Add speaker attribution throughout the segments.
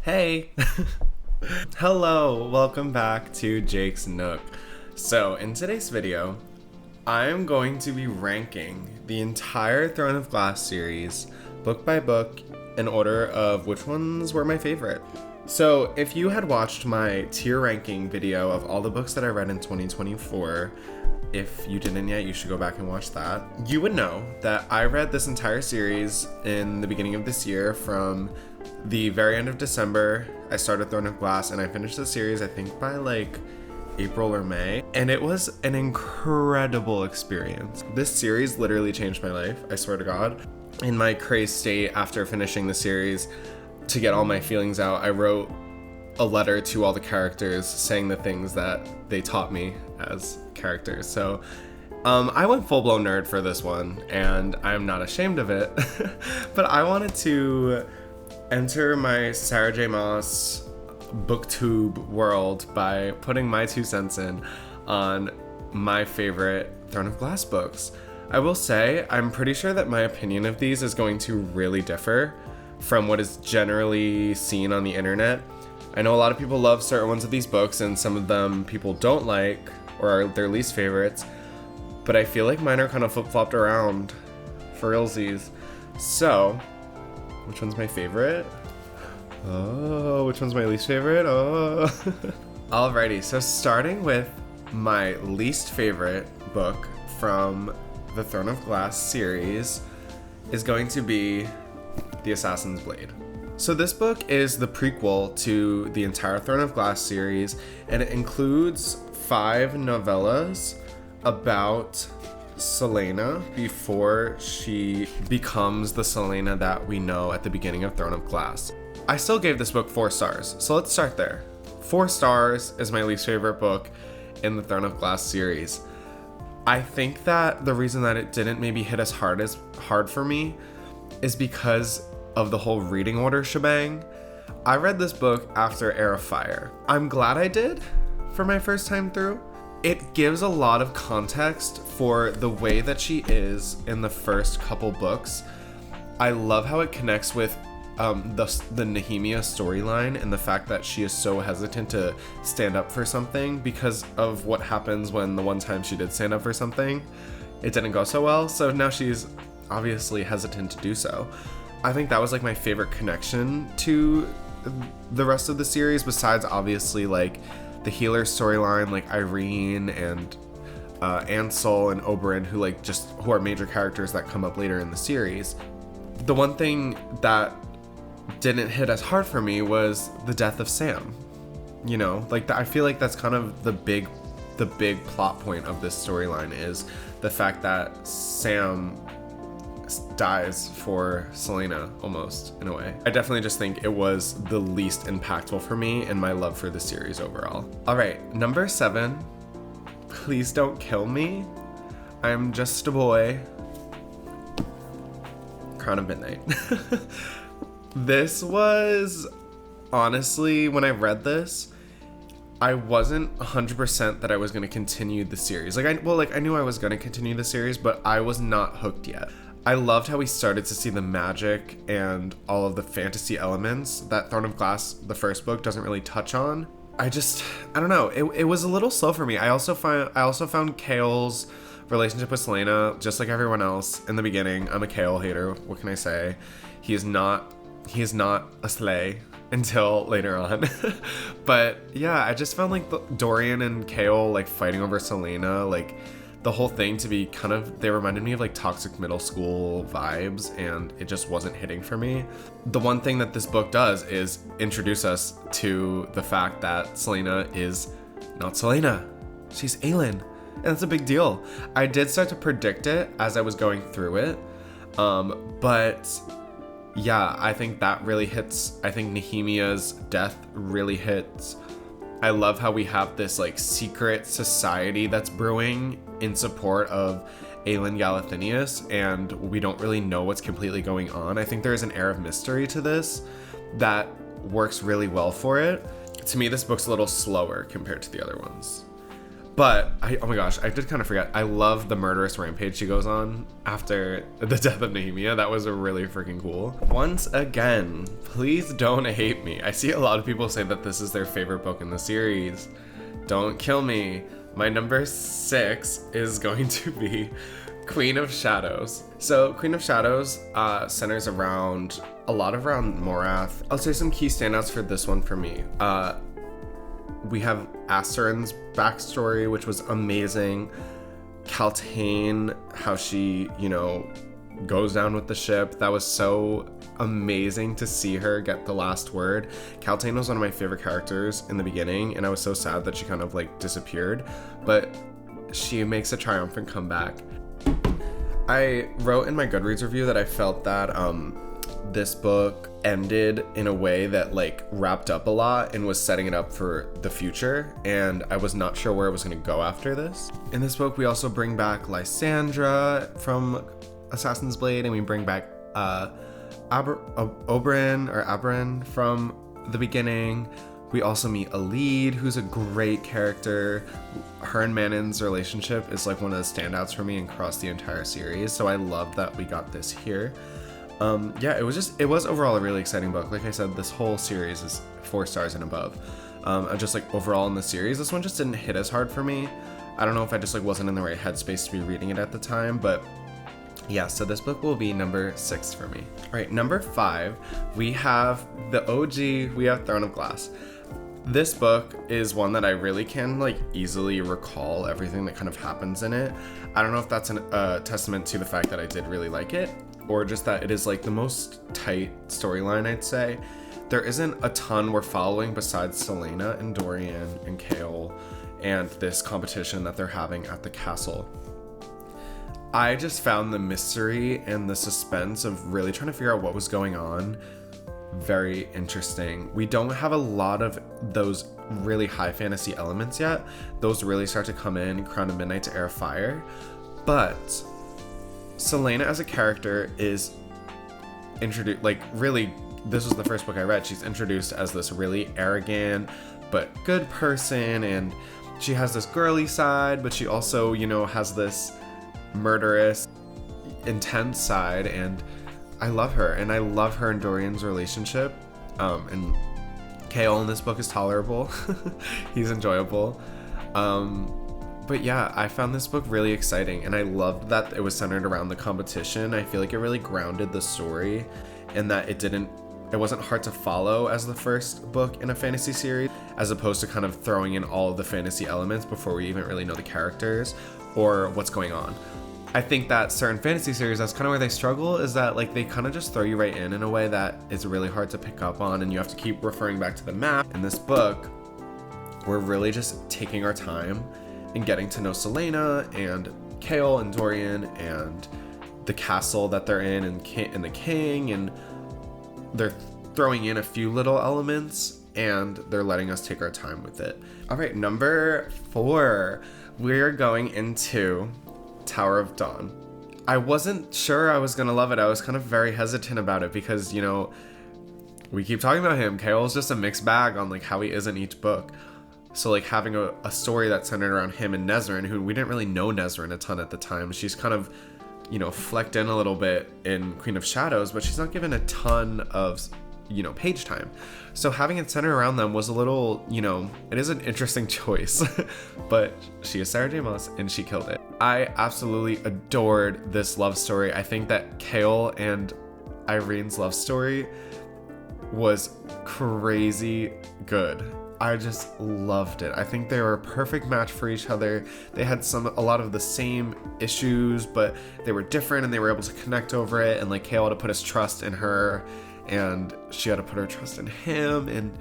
Speaker 1: Hey! Hello, welcome back to Jake's Nook. So, in today's video, I am going to be ranking the entire Throne of Glass series, book by book, in order of which ones were my favorite. So, if you had watched my tier ranking video of all the books that I read in 2024, if you didn't yet, you should go back and watch that. You would know that I read this entire series in the beginning of this year. From the very end of December, I started Throne of Glass, and I finished the series, I think, by like April or May. And it was an incredible experience. This series literally changed my life, I swear to God. In my crazed state after finishing the series, to get all my feelings out, I wrote a letter to all the characters saying the things that they taught me as characters. So I went full-blown nerd for this one, and I'm not ashamed of it. But I wanted to enter my Sarah J. Maas booktube world by putting my 2 cents in on my favorite Throne of Glass books. I will say, I'm pretty sure that my opinion of these is going to really differ from what is generally seen on the internet. I know a lot of people love certain ones of these books, and some of them people don't like or are their least favorites, but I feel like mine are kind of flip-flopped around for realsies. So, which one's my favorite? Oh, which one's my least favorite? Oh. Alrighty, so starting with my least favorite book from the Throne of Glass series is going to be The Assassin's Blade. So this book is the prequel to the entire Throne of Glass series, and it includes 5 novellas about Celaena before she becomes the Celaena that we know at the beginning of Throne of Glass. I still gave this book 4 stars, so let's start there. 4 stars is my least favorite book in the Throne of Glass series. I think that the reason that it didn't maybe hit as hard for me is because of the whole reading order shebang. I read this book after Heir of Fire. I'm glad I did for my first time through. It gives a lot of context for the way that she is in the first couple books. I love how it connects with the Nehemia storyline, and the fact that she is so hesitant to stand up for something because of what happens when the one time she did stand up for something, it didn't go so well. So now she's obviously hesitant to do so. I think that was like my favorite connection to the rest of the series, besides obviously like the healer storyline, like Irene and Ansel and Oberyn, who are major characters that come up later in the series. The one thing that didn't hit as hard for me was the death of Sam. You know, like I feel like that's kind of the big plot point of this storyline, is the fact that Sam dies for Celaena, almost, in a way. I definitely just think it was the least impactful for me in my love for the series overall. Alright, number 7, Please Don't Kill Me, I'm Just a Boy, Crown of Midnight. This was, honestly, when I read this, I wasn't 100% that I was going to continue the series. I knew I was going to continue the series, but I was not hooked yet. I loved how we started to see the magic and all of the fantasy elements that Throne of Glass, the first book, doesn't really touch on. I don't know. It was a little slow for me. I also found Chaol's relationship with Celaena, just like everyone else in the beginning. I'm a Chaol hater. What can I say? He is not a slay until later on. But yeah, I just found like Dorian and Chaol like fighting over Celaena, like the whole thing to be they reminded me of like toxic middle school vibes, and it just wasn't hitting for me. The one thing that this book does is introduce us to the fact that Celaena is not Celaena. She's Aelin, and that's a big deal. I did start to predict it as I was going through it, but yeah, I think that really hits. I think Nehemia's death really hits. I love how we have this like secret society that's brewing in support of Aelin Galathynius, and we don't really know what's completely going on. I think there is an air of mystery to this that works really well for it. To me, this book's a little slower compared to the other ones. But oh my gosh, I did kind of forget. I love the murderous rampage she goes on after the death of Nehemia. That was really freaking cool. Once again, please don't hate me. I see a lot of people say that this is their favorite book in the series. Don't kill me. My number 6 is going to be Queen of Shadows. So Queen of Shadows centers around a lot around Morath. I'll say some key standouts for this one for me. We have Asterin's backstory, which was amazing. Kaltain, how she, goes down with the ship. That was so amazing to see her get the last word. Kaltain was one of my favorite characters in the beginning, and I was so sad that she kind of disappeared, but she makes a triumphant comeback. I wrote in my Goodreads review that I felt that this book ended in a way that wrapped up a lot and was setting it up for the future, and I was not sure where it was going to go after this. In this book, we also bring back Lysandra from Assassin's Blade, and we bring back Oberyn from the beginning. We also meet Alid, who's a great character. Her and Manon's relationship is one of the standouts for me across the entire series, so I love that we got this here. It was overall a really exciting book. Like I said, this whole series is 4 stars and above. Just overall in the series, this one just didn't hit as hard for me. I don't know if I just wasn't in the right headspace to be reading it at the time, but yeah, so this book will be number 6 for me. All right, number 5, we have the OG, we have Throne of Glass. This book is one that I really can easily recall everything that kind of happens in it. I don't know if that's a testament to the fact that I did really like it, or just that it is the most tight storyline, I'd say. There isn't a ton we're following besides Selena and Dorian and Kael and this competition that they're having at the castle. I just found the mystery and the suspense of really trying to figure out what was going on very interesting. We don't have a lot of those really high fantasy elements yet. Those really start to come in Crown of Midnight to Heir of Fire, but Selena as a character is introduced, really, this was the first book I read. She's introduced as this really arrogant but good person, and she has this girly side, but she also, has this murderous, intense side, and I love her, and I love her and Dorian's relationship. And Kael in this book is tolerable. He's enjoyable. But yeah, I found this book really exciting, and I loved that it was centered around the competition. I feel like it really grounded the story, and that it wasn't hard to follow as the first book in a fantasy series, as opposed to kind of throwing in all of the fantasy elements before we even really know the characters or what's going on. I think that certain fantasy series, that's kind of where they struggle, is that they kind of just throw you right in a way that is really hard to pick up on, and you have to keep referring back to the map. In this book, we're really just taking our time and getting to know Selena and Kael and Dorian and the castle that they're in and the king, and they're throwing in a few little elements and they're letting us take our time with it. All right, number 4, we're going into Tower of Dawn. I wasn't sure I was gonna love it. I was kind of very hesitant about it because, we keep talking about him. Kael's just a mixed bag on how he is in each book. So having a story that's centered around him and Nezrin, who we didn't really know Nezrin a ton at the time. She's kind of, flecked in a little bit in Queen of Shadows, but she's not given a ton of, page time. So having it centered around them was a little, it is an interesting choice, but she is Sarah J. Maas and she killed it. I absolutely adored this love story. I think that Kael and Irene's love story was crazy good. I just loved it. I think they were a perfect match for each other. They had a lot of the same issues, but they were different, and they were able to connect over it. And Kael had to put his trust in her, and she had to put her trust in him, and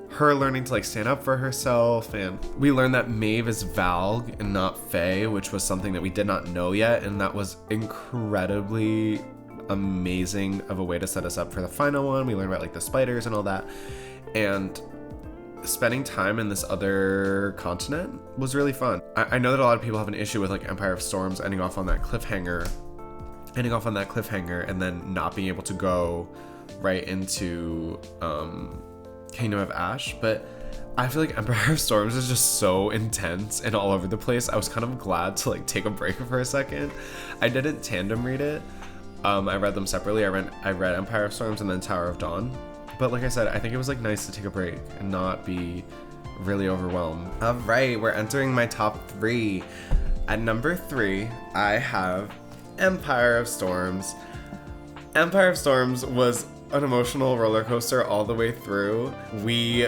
Speaker 1: her learning to stand up for herself. And we learned that Maeve is Valg and not Fae, which was something that we did not know yet, and that was incredibly amazing of a way to set us up for the final one. We learned about the spiders and all that, and spending time in this other continent was really fun. I know that a lot of people have an issue with Empire of Storms ending off on that cliffhanger, and then not being able to go right into Kingdom of Ash, but I feel like Empire of Storms is just so intense and all over the place. I was kind of glad to like take a break for a second. I didn't tandem read it. I read them separately. I read Empire of Storms and then Tower of Dawn. But like I said, I think it was like nice to take a break and not be really overwhelmed. All right, we're entering my top 3. At number 3, I have Empire of Storms. Empire of Storms was an emotional roller coaster all the way through. We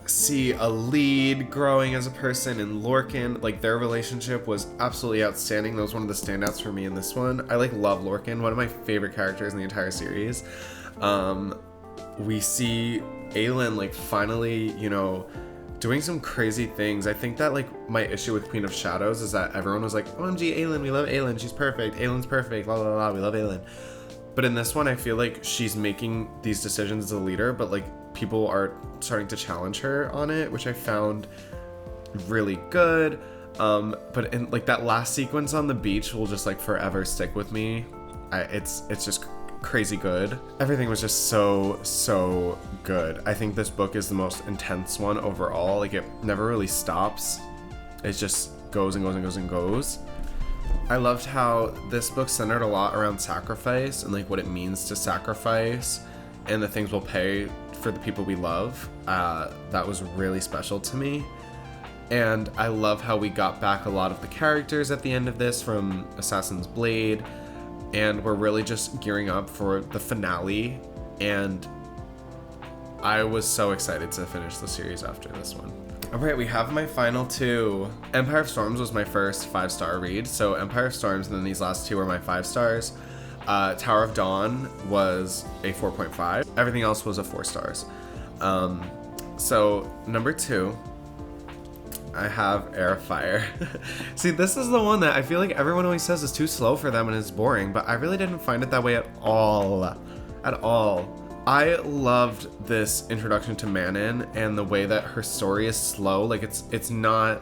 Speaker 1: see a lead growing as a person in Lorcan. Like, their relationship was absolutely outstanding. That was one of the standouts for me in this one. I like love Lorcan, one of my favorite characters in the entire series. We see Aelin like finally, you know, doing some crazy things. I think that like my issue with Queen of Shadows is that everyone was like, OMG Aelin, we love Aelin, she's perfect, Aelin's perfect, blah blah blah, we love Aelin. But in this one, I feel like she's making these decisions as a leader, but like people are starting to challenge her on it, which I found really good. But in like that last sequence on the beach will just like forever stick with me. It's just crazy good. Everything was just so good. I think this book is the most intense one overall. Like, it never really stops. It just goes and goes and goes and goes. I loved how this book centered a lot around sacrifice and like what it means to sacrifice and the things we'll pay for the people we love. That was really special to me. And I love how we got back a lot of the characters at the end of this from Assassin's Blade, and we're really just gearing up for the finale, and I was so excited to finish the series after this one. Alright, we have my final 2. Empire of Storms was my first 5-star read, so Empire of Storms and then these last 2 were my 5 stars. Tower of Dawn was a 4.5. Everything else was a 4 stars. So number 2, I have Heir of Fire. See, this is the one that I feel like everyone always says is too slow for them and is boring, but I really didn't find it that way at all. At all. I loved this introduction to Manon and the way that her story is slow. Like, it's not...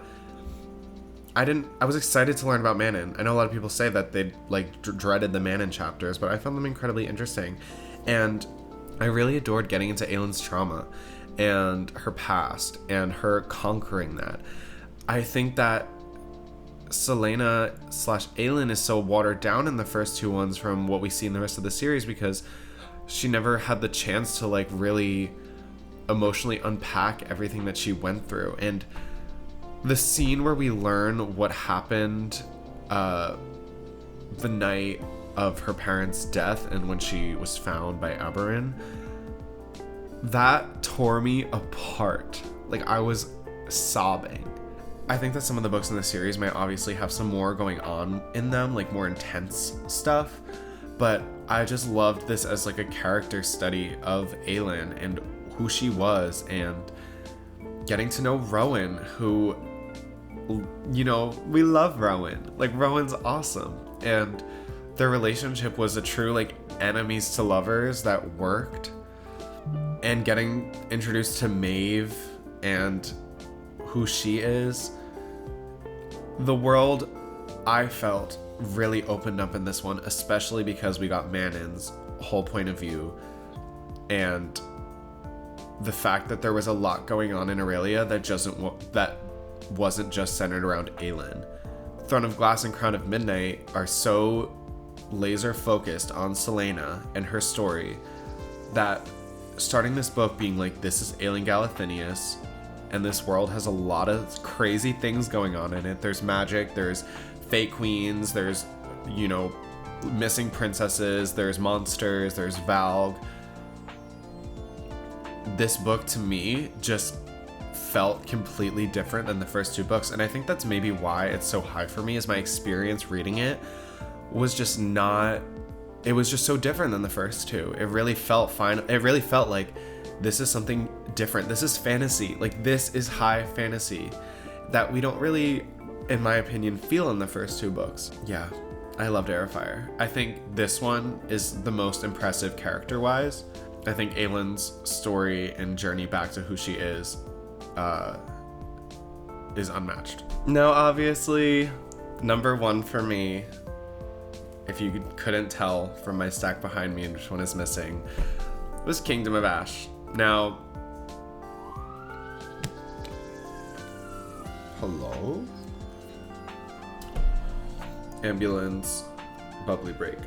Speaker 1: I was excited to learn about Manon. I know a lot of people say that they like dreaded the Manon chapters, but I found them incredibly interesting. And I really adored getting into Aelin's trauma and her past and her conquering that. I think that Celaena / Aelin is so watered down in the first 2 ones from what we see in the rest of the series because she never had the chance to like really emotionally unpack everything that she went through. And the scene where we learn what happened the night of her parents' death and when she was found by Aberon, that tore me apart. Like, I was sobbing. I think that some of the books in the series might obviously have some more going on in them, like more intense stuff, but I just loved this as like a character study of Aelin and who she was, and getting to know Rowan, who, you know, we love Rowan. Like, Rowan's awesome, and their relationship was a true like enemies to lovers that worked. And getting introduced to Maeve and who she is, the world, I felt, really opened up in this one, especially because we got Manon's whole point of view, and the fact that there was a lot going on in Aurelia that wasn't just centered around Aelin. Throne of Glass and Crown of Midnight are so laser focused on Celaena and her story that starting this book being like, this is Aelin Galathynius, and this world has a lot of crazy things going on in it. There's magic, there's fake queens, there's, you know, missing princesses, there's monsters, there's Valg. This book to me just felt completely different than the first 2 books, and I think that's maybe why it's so high for me, is my experience reading it was just not... It was just so different than the first 2. It really felt fine. It really felt like this is something different. This is fantasy. Like, this is high fantasy that we don't really, in my opinion, feel in the first 2 books. Yeah, I loved Heir of Fire. I think this one is the most impressive character-wise. I think Aelin's story and journey back to who she is unmatched. Now, obviously, number 1 for me, if you couldn't tell from my stack behind me which one is missing, was Kingdom of Ash. Now, Hello? Ambulance, bubbly break.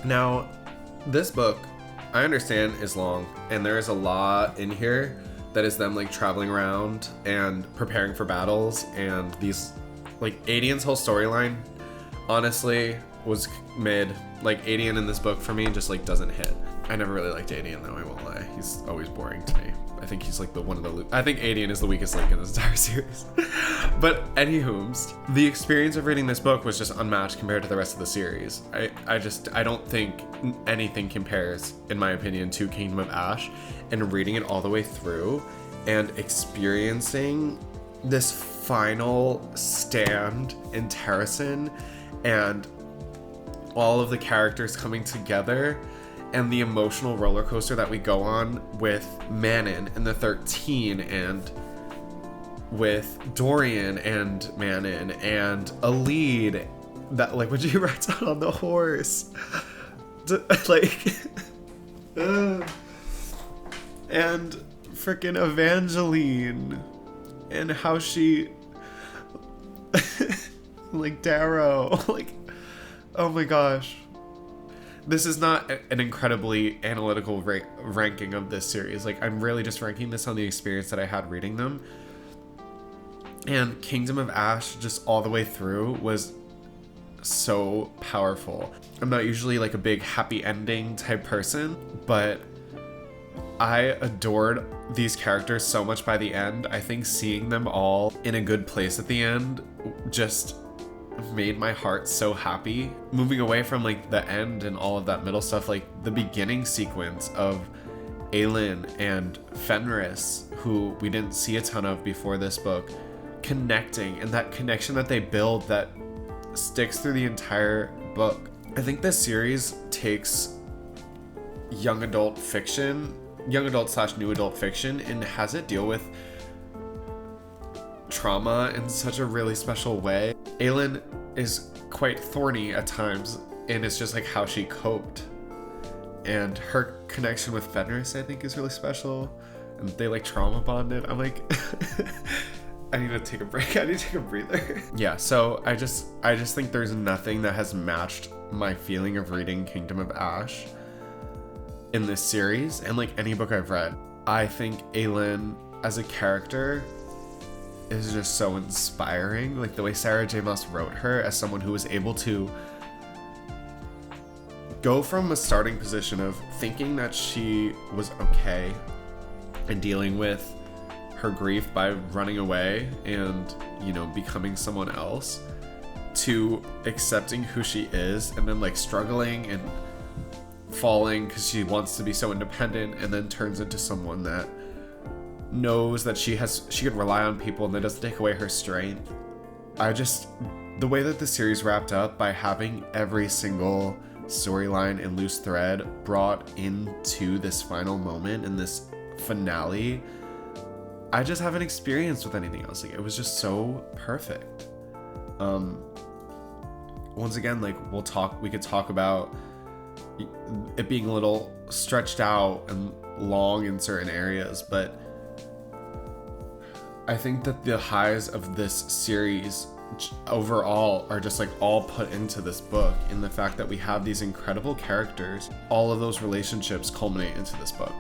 Speaker 1: Now, this book, I understand, is long, and there is a lot in here that is them like traveling around and preparing for battles, and these like Adian's whole storyline honestly was mid. Like Adian in this book for me just like doesn't hit. I never really liked Adian though, I won't lie. He's always boring to me. I think he's like I think Adian is the weakest link in this entire series. But anywhoomst, the experience of reading this book was just unmatched compared to the rest of the series. I don't think anything compares, in my opinion, to Kingdom of Ash, and reading it all the way through and experiencing this final stand in Terrasen and all of the characters coming together and the emotional roller coaster that we go on with Manon and the 13 and with Dorian and Manon and a lead that like when she rides out on the horse like and freaking Evangeline and how she like Darrow, like, oh my gosh. This is not an incredibly analytical ranking of this series. Like, I'm really just ranking this on the experience that I had reading them. And Kingdom of Ash, just all the way through, was so powerful. I'm not usually like a big happy ending type person, but I adored these characters so much by the end. I think seeing them all in a good place at the end just made my heart so happy. Moving away from like the end and all of that middle stuff, like the beginning sequence of Aelin and Fenris, who we didn't see a ton of before this book, connecting, and that connection that they build that sticks through the entire book. I think this series takes young adult / new adult fiction and has it deal with trauma in such a really special way. Aelin is quite thorny at times, and it's just like how she coped. And her connection with Fenris, I think, is really special. And they like trauma bonded. I'm like, I need to take a break. I need to take a breather. Yeah, so I just think there's nothing that has matched my feeling of reading Kingdom of Ash in this series, and like any book I've read. I think Aelin as a character is just so inspiring. Like the way Sarah J. Maas wrote her as someone who was able to go from a starting position of thinking that she was okay and dealing with her grief by running away and, you know, becoming someone else, to accepting who she is and then like struggling and falling because she wants to be so independent, and then turns into someone that knows that she could rely on people and that doesn't take away her strength. The way that the series wrapped up by having every single storyline and loose thread brought into this final moment and this finale, I just haven't experienced with anything else. Like, it was just so perfect. Once again, like we could talk about it being a little stretched out and long in certain areas, but I think that the highs of this series overall are just like all put into this book, in the fact that we have these incredible characters. All of those relationships culminate into this book.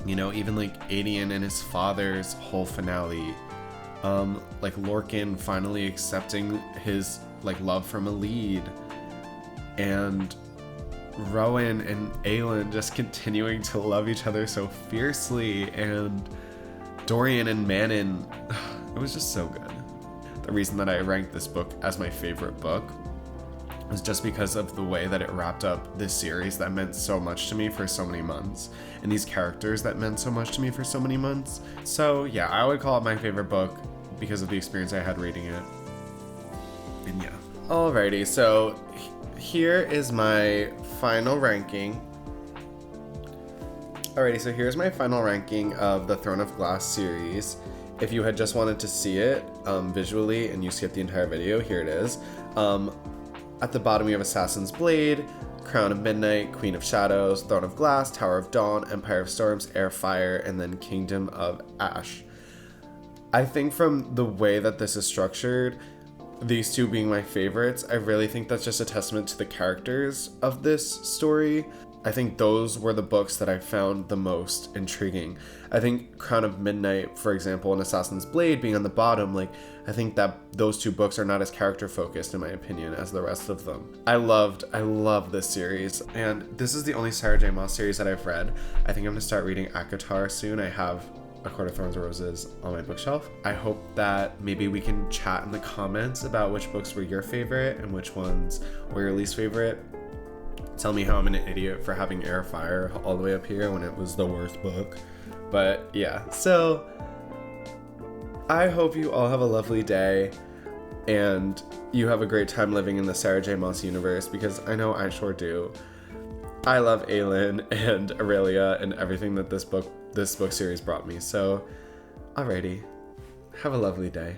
Speaker 1: You know, even like Adian and his father's whole finale, like Lorcan finally accepting his like love from a lead, and Rowan and Aelin just continuing to love each other so fiercely, and Dorian and Manon, it was just so good. The reason that I ranked this book as my favorite book was just because of the way that it wrapped up this series that meant so much to me for so many months, and these characters that meant so much to me for so many months. So yeah, I would call it my favorite book because of the experience I had reading it. And yeah. Alrighty, so here is my final ranking. Alrighty, so here's my final ranking of the Throne of Glass series. If you had just wanted to see it visually and you skipped the entire video, here it is. At the bottom we have Assassin's Blade, Crown of Midnight, Queen of Shadows, Throne of Glass, Tower of Dawn, Empire of Storms, Air Fire, and then Kingdom of Ash. I think from the way that this is structured, these two being my favorites, I really think that's just a testament to the characters of this story. I think those were the books that I found the most intriguing. I think Crown of Midnight, for example, and Assassin's Blade being on the bottom, like, I think that those two books are not as character focused, in my opinion, as the rest of them. I love this series, and this is the only Sarah J. Maas series that I've read. I think I'm gonna start reading ACOTAR soon. I have A Court of Thorns and Roses on my bookshelf. I hope that maybe we can chat in the comments about which books were your favorite and which ones were your least favorite. Tell me how I'm an idiot for having Air of Fire all the way up here when it was the worst book. But yeah, so I hope you all have a lovely day and you have a great time living in the Sarah J. Maas universe, because I know I sure do. I love Aelin and Aurelia and everything that this book series brought me. So alrighty, have a lovely day.